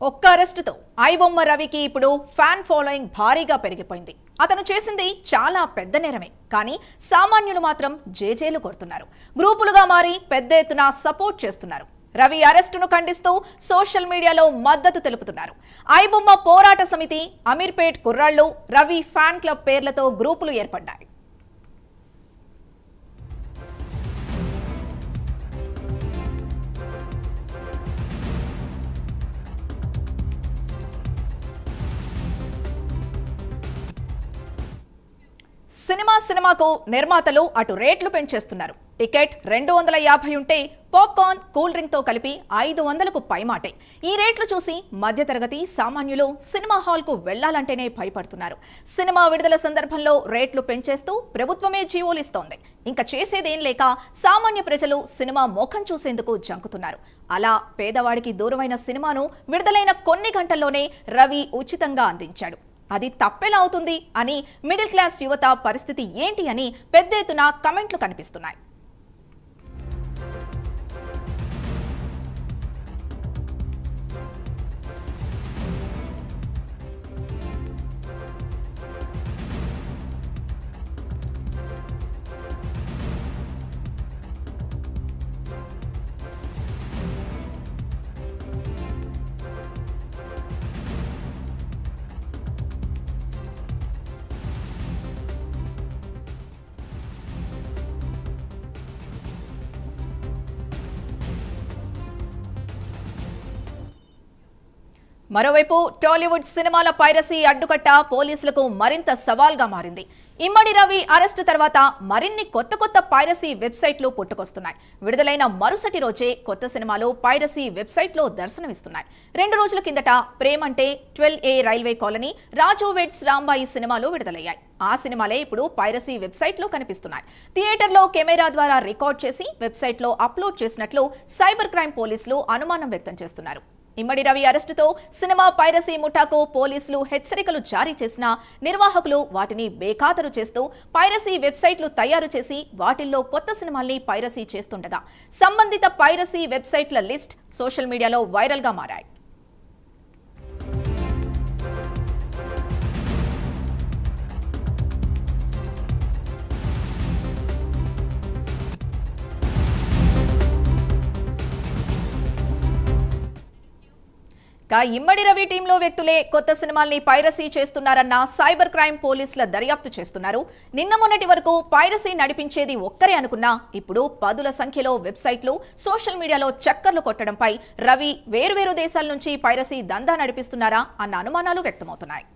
ఒక్క అరెస్టుతో ఐబొమ్మ రవికి ఇప్పుడు ఫ్యాన్ ఫాలోయింగ్ భారీగా పెరిగిపోయింది. అతను చేసింది చాలా పెద్ద నేరమే, కానీ సామాన్యులు మాత్రం జేజేలు కొడుతున్నారు. గ్రూపులుగా మారి పెద్ద ఎత్తున సపోర్ట్ చేస్తున్నారు. రవి అరెస్టును ఖండిస్తూ సోషల్ మీడియాలో మద్దతు తెలుపుతున్నారు. ఐబొమ్మ పోరాట సమితి, అమీర్పేట్ కుర్రాళ్లు, రవి ఫ్యాన్ క్లబ్ పేర్లతో గ్రూపులు ఏర్పడ్డాయి. సినిమాకు నిర్మాతలు అటు రేట్లు పెంచేస్తున్నారు. టికెట్ 250 ఉంటే పాప్కార్న్, కూల్ డ్రింక్ తో కలిపి 500కు పైమాటే. ఈ రేట్లు చూసి మధ్యతరగతి సామాన్యులు సినిమా హాల్ కు వెళ్లాలంటేనే భయపడుతున్నారు. సినిమా విడుదల సందర్భంలో రేట్లు పెంచేస్తూ ప్రభుత్వమే జీవోలు ఇస్తోంది. ఇంకా చేసేదేం లేక సామాన్య ప్రజలు సినిమా మోఖం చూసేందుకు జంకుతున్నారు. అలా పేదవాడికి దూరమైన సినిమాను విడుదలైన కొన్ని గంటల్లోనే రవి ఉచితంగా అందించాడు. అది తప్పెలా అవుతుంది అని మిడిల్ క్లాస్ యువత పరిస్థితి ఏంటి అని పెద్ద ఎత్తున కమెంట్లు కనిపిస్తున్నాయి. మరోవైపు టాలీవుడ్ సినిమాల పైరసీ అడ్డుకట్ట పోలీసులకు మరింత సవాల్గా మారింది. ఇమ్మడి రవి అరెస్టు తర్వాత మరిన్ని కొత్త పైరసీ వెబ్సైట్లు పుట్టుకొస్తున్నాయి. విడుదలైన మరుసటి రోజే కొత్త సినిమాలు పైరసీ వెబ్సైట్లో దర్శనమిస్తున్నాయి. 2 రోజుల కిందట ప్రేమంటే, 12A రైల్వే కాలనీ, రాజు వెడ్స్ రాంబాయి సినిమాలు విడుదలయ్యాయి. ఆ సినిమాలే ఇప్పుడు పైరసీ వెబ్సైట్లో కనిపిస్తున్నాయి. థియేటర్లో కెమెరా ద్వారా రికార్డ్ చేసి వెబ్సైట్లో అప్లోడ్ చేసినట్లు సైబర్ క్రైమ్ పోలీసులు అనుమానం వ్యక్తం చేస్తున్నారు. ఇమ్మడి రవి అరెస్టుతో సినిమా పైరసీ ముఠాకు పోలీసులు హెచ్చరికలు జారీ చేసినా నిర్వాహకులు వాటిని బేఖాతరు చేస్తూ పైరసీ వెబ్సైట్లు తయారు చేసి వాటిల్లో కొత్త సినిమాల్ని పైరసీ చేస్తుండగా సంబంధిత పైరసీ వెబ్సైట్ల లిస్ట్ సోషల్ మీడియాలో వైరల్గా మారాయి. ఇమ్మడి రవి టీంలో వ్యక్తులే కొత్త సినిమాల్ని పైరసీ చేస్తున్నారన్న సైబర్ క్రైమ్ పోలీసుల దర్యాప్తు చేస్తున్నారు. నిన్న మొన్నటి వరకు పైరసీ నడిపించేది ఒక్కరే అనుకున్నా ఇప్పుడు పదుల సంఖ్యలో వెబ్సైట్లు సోషల్ మీడియాలో చక్కర్లు కొట్టడంపై రవి వేర్వేరు దేశాల నుంచి పైరసీ దందా నడిపిస్తున్నారా అన్న అనుమానాలు వ్యక్తమవుతున్నాయి.